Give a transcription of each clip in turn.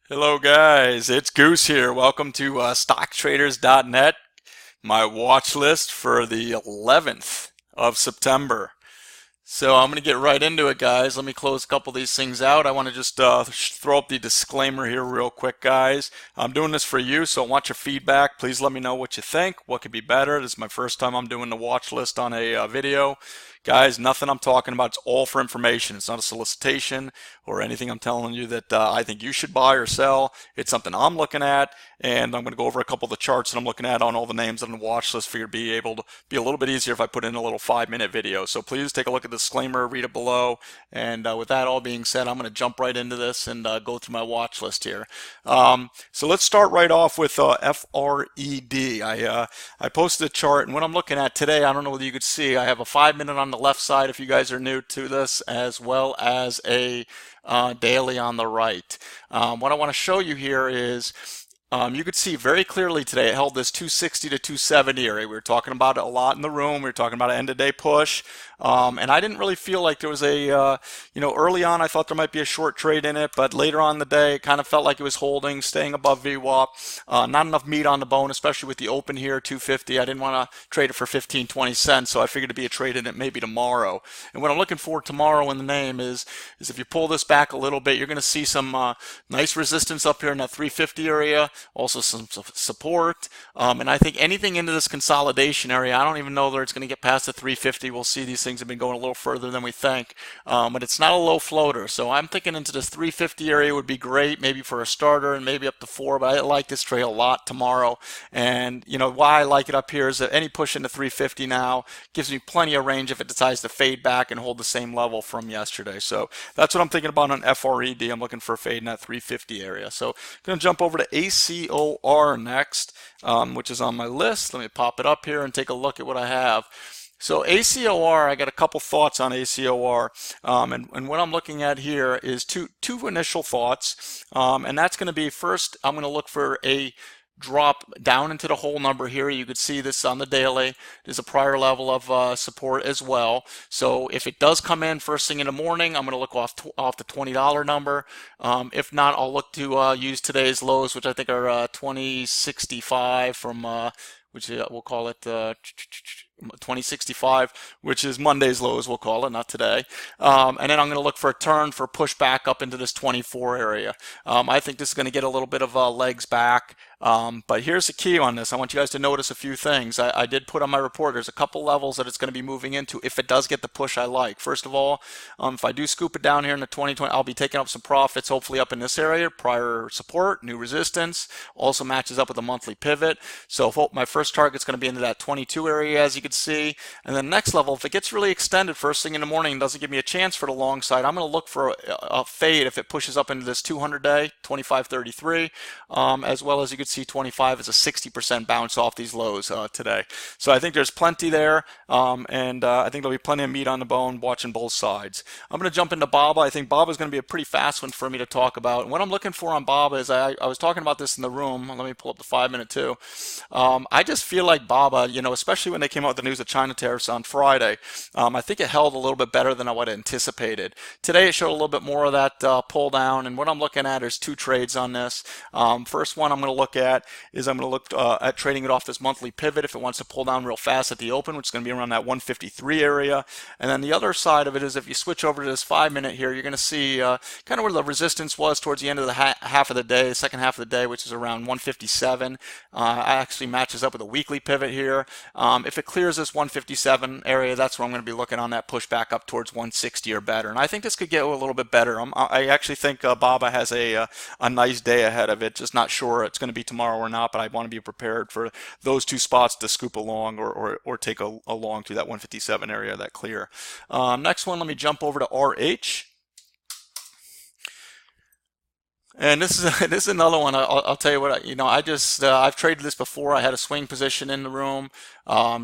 Hello guys, it's Goose here. Welcome to StockTraders.net, my watch list for the 11th of September. So I'm going to get right into it, guys. Let me close a couple of these things out. I want to just throw up the disclaimer here real quick, guys. I'm doing this for you, so I want your feedback. Please let me know what you think, what could be better. This is my first time I'm doing the watch list on a video. Guys, nothing I'm talking about. It's all for information. It's not a solicitation or anything I'm telling you that I think you should buy or sell. It's something I'm looking at, and I'm going to go over a couple of the charts that I'm looking at on all the names on the watch list for you to be able to be a little bit easier if I put in a little 5-minute video. So please take a look at the disclaimer, read it below. And with that all being said, I'm going to jump right into this and go through my watch list here. So let's start right off with FRED. I posted a chart, and what I'm looking at today, I don't know whether you could see, I have a 5-minute on the left side if you guys are new to this, as well as a daily on the right. What I want to show you here is you could see very clearly today it held this 260 to 270 area. We were talking about it a lot in the room. We were talking about an end of day push. And I didn't really feel like there was early on I thought there might be a short trade in it, but later on in the day it kind of felt like it was holding, staying above VWAP. Not enough meat on the bone, especially with the open here, 250. I didn't want to trade it for 15, 20 cents, so I figured it'd be a trade in it maybe tomorrow. And what I'm looking for tomorrow in the name is if you pull this back a little bit, you're going to see some nice resistance up here in that 350 area, also some support. And I think anything into this consolidation area, I don't even know whether it's going to get past the 350. We'll see. These things have been going a little further than we think, but it's not a low floater. So I'm thinking into this 350 area would be great, maybe for a starter and maybe up to 4, but I like this trade a lot tomorrow. And why I like it up here is that any push into 350 now gives me plenty of range if it decides to fade back and hold the same level from yesterday. So that's what I'm thinking about on FRED. I'm looking for a fade in that 350 area. So I'm going to jump over to ACOR next, which is on my list. Let me pop it up here and take a look at what I have. So ACOR, I got a couple thoughts on ACOR, and what I'm looking at here is two initial thoughts, and that's going to be, first, I'm going to look for a drop down into the whole number here. You could see this on the daily. There's a prior level of support as well. So if it does come in first thing in the morning, I'm going to look off the $20 number. If not, I'll look to use today's lows, which I think are 2065 from which we'll call it 2065, which is Monday's lows, we'll call it, not today. And then I'm going to look for a turn for push back up into this 24 area. I think this is going to get a little bit of legs back. But here's the key on this. I want you guys to notice a few things. I did put on my report, there's a couple levels that it's going to be moving into if it does get the push I like. First of all, if I do scoop it down here in the 2020, I'll be taking up some profits, hopefully up in this area. Prior support, new resistance, also matches up with a monthly pivot. So my first target's going to be into that 22 area, as you can see. And then next level, if it gets really extended first thing in the morning and doesn't give me a chance for the long side, I'm going to look for a fade if it pushes up into this 200-day, 25.33, as well as you can see 25 is a 60% bounce off these lows today. So I think there's plenty there, and I think there'll be plenty of meat on the bone watching both sides. I'm going to jump into BABA. I think BABA is going to be a pretty fast one for me to talk about. And what I'm looking for on BABA is I was talking about this in the room. Let me pull up the 5-minute too. I just feel like BABA, especially when they came out with the news of China tariffs on Friday, I think it held a little bit better than I would have anticipated. Today it showed a little bit more of that pull down, and what I'm looking at is 2 trades on this. First one I'm going to look at is I'm going to look at trading it off this monthly pivot if it wants to pull down real fast at the open, which is going to be around that 153 area. And then the other side of it is if you switch over to this 5-minute here, you're going to see kind of where the resistance was towards the end of the half of the day, the second half of the day, which is around 157. Actually matches up with a weekly pivot here. If it clears this 157 area, that's where I'm going to be looking on that push back up towards 160 or better. And I think this could get a little bit better. I actually think BABA has a nice day ahead of it. Just not sure it's going to be tomorrow or not, but I want to be prepared for those 2 spots to scoop along or take a long to that 157 area, that clear. Next one, let me jump over to RH. And this is another one. I'll tell you what. I've traded this before. I had a swing position in the room,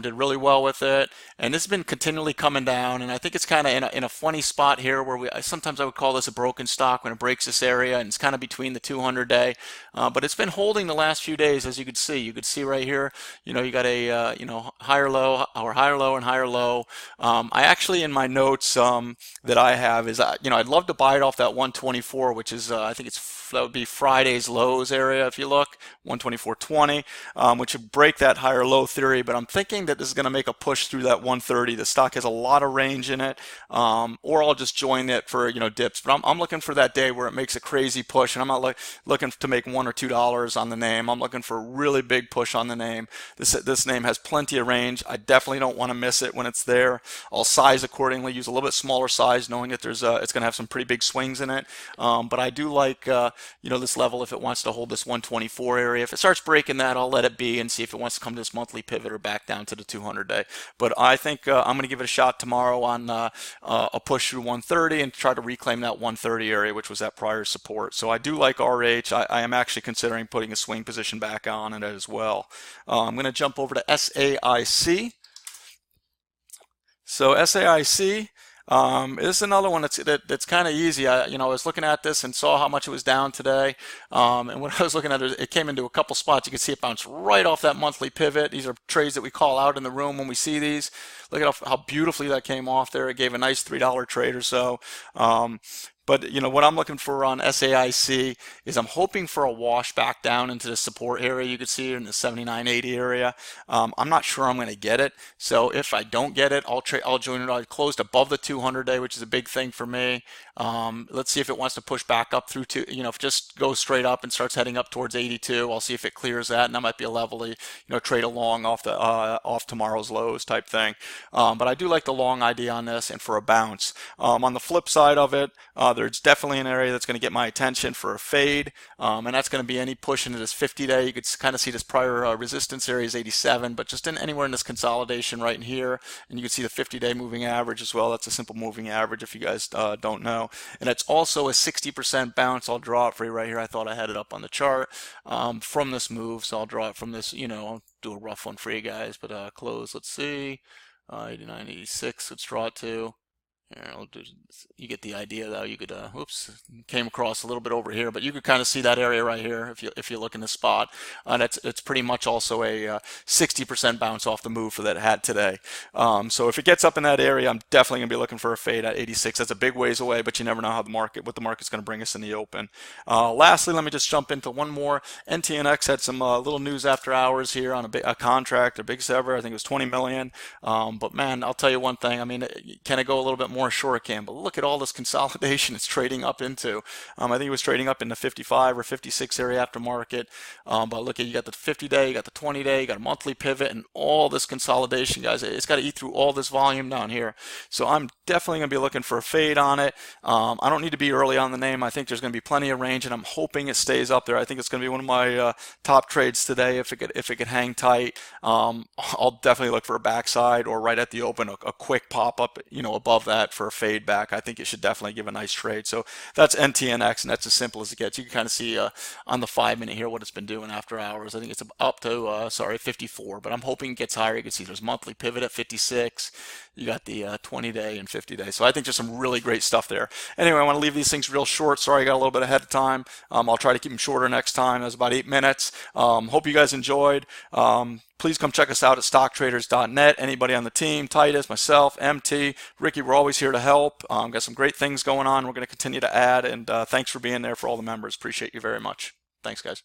did really well with it, and this has been continually coming down. And I think it's kind of in a funny spot here where sometimes I would call this a broken stock when it breaks this area, and it's kind of between the 200-day. But it's been holding the last few days, as you could see. You could see right here. You got a higher low or higher low and higher low. I actually in my notes that I have is I'd love to buy it off that 124, which is I think it's that would be Friday's lows area if you look, 124.20, which would break that higher low theory, but I'm thinking that this is going to make a push through that 130. The stock has a lot of range in it, or I'll just join it for, you know, dips, but I'm looking for that day where it makes a crazy push, and I'm not looking to make $1 or $2 on the name. I'm looking for a really big push on the name. This name has plenty of range. I definitely don't want to miss it when it's there. I'll size accordingly, use a little bit smaller size, knowing that there's it's going to have some pretty big swings in it. But I do like you know, this level if it wants to hold this 124 area. If it starts breaking that, I'll let it be and see if it wants to come to this monthly pivot or back down to the 200-day. But I think I'm going to give it a shot tomorrow on a push through 130 and try to reclaim that 130 area, which was that prior support. So I do like RH. I am actually considering putting a swing position back on it as well. I'm going to jump over to SAIC. So SAIC, this is another one that's kind of easy. I was looking at this and saw how much it was down today. And when I was looking at it, it came into a couple spots. You can see it bounce right off that monthly pivot. These are trades that we call out in the room when we see these. Look at how beautifully that came off there. It gave a nice $3 trade or so. But you know what I'm looking for on SAIC is I'm hoping for a wash back down into the support area. You can see it in the 79.80 area. I'm not sure I'm going to get it. So if I don't get it, I'll join it. I closed above the 200-day, which is a big thing for me. Let's see if it wants to push back up through to, if it just goes straight up and starts heading up towards 82. I'll see if it clears that, and that might be a level to trade along off the off tomorrow's lows type thing. But I do like the long idea on this and for a bounce. On the flip side of it, there's definitely an area that's going to get my attention for a fade, and that's going to be any push into this 50-day. You could kind of see this prior resistance area is 87, but just anywhere in this consolidation right in here, and you can see the 50-day moving average as well. That's a simple moving average if you guys don't know, and it's also a 60% bounce. I'll draw it for you right here. I thought I had it up on the chart from this move, so I'll draw it from this. I'll do a rough one for you guys, but close. Let's see, 89, 86. Let's draw it to. You get the idea though. You could oops, came across a little bit over here, but you could kind of see that area right here if you look in the spot, and it's pretty much also a 60% bounce off the move for that hat today. So if it gets up in that area, I'm definitely gonna be looking for a fade at 86. That's a big ways away, but you never know what the market's gonna bring us in the open. Lastly, let me just jump into one more. NTNX had some little news after hours here on a contract, their biggest ever. I think it was 20 million. But man, I'll tell you one thing. I mean, can it go a little bit more? Sure it can, but look at all this consolidation it's trading up into. I think it was trading up in the 55 or 56 area after market. But look at, you got the 50-day, you got the 20-day, you got a monthly pivot, and all this consolidation, guys. It's got to eat through all this volume down here. So I'm definitely going to be looking for a fade on it. I don't need to be early on the name. I think there's going to be plenty of range, and I'm hoping it stays up there. I think it's going to be one of my top trades today if it could hang tight. I'll definitely look for a backside or right at the open, a quick pop up, above that for a fade back. I think it should definitely give a nice trade. So that's NTNX, and that's as simple as it gets. You can kind of see on the 5-minute here what it's been doing after hours. I think it's up to 54, but I'm hoping it gets higher. You can see there's monthly pivot at 56. You got the 20-day and 50-day. So I think there's some really great stuff there. Anyway, I want to leave these things real short. Sorry I got a little bit ahead of time. I'll try to keep them shorter next time. That was about 8 minutes. Hope you guys enjoyed. Please come check us out at stocktraders.net. Anybody on the team, Titus, myself, MT, Ricky, we're always here to help. Got some great things going on. We're going to continue to add, and thanks for being there for all the members. Appreciate you very much. Thanks, guys.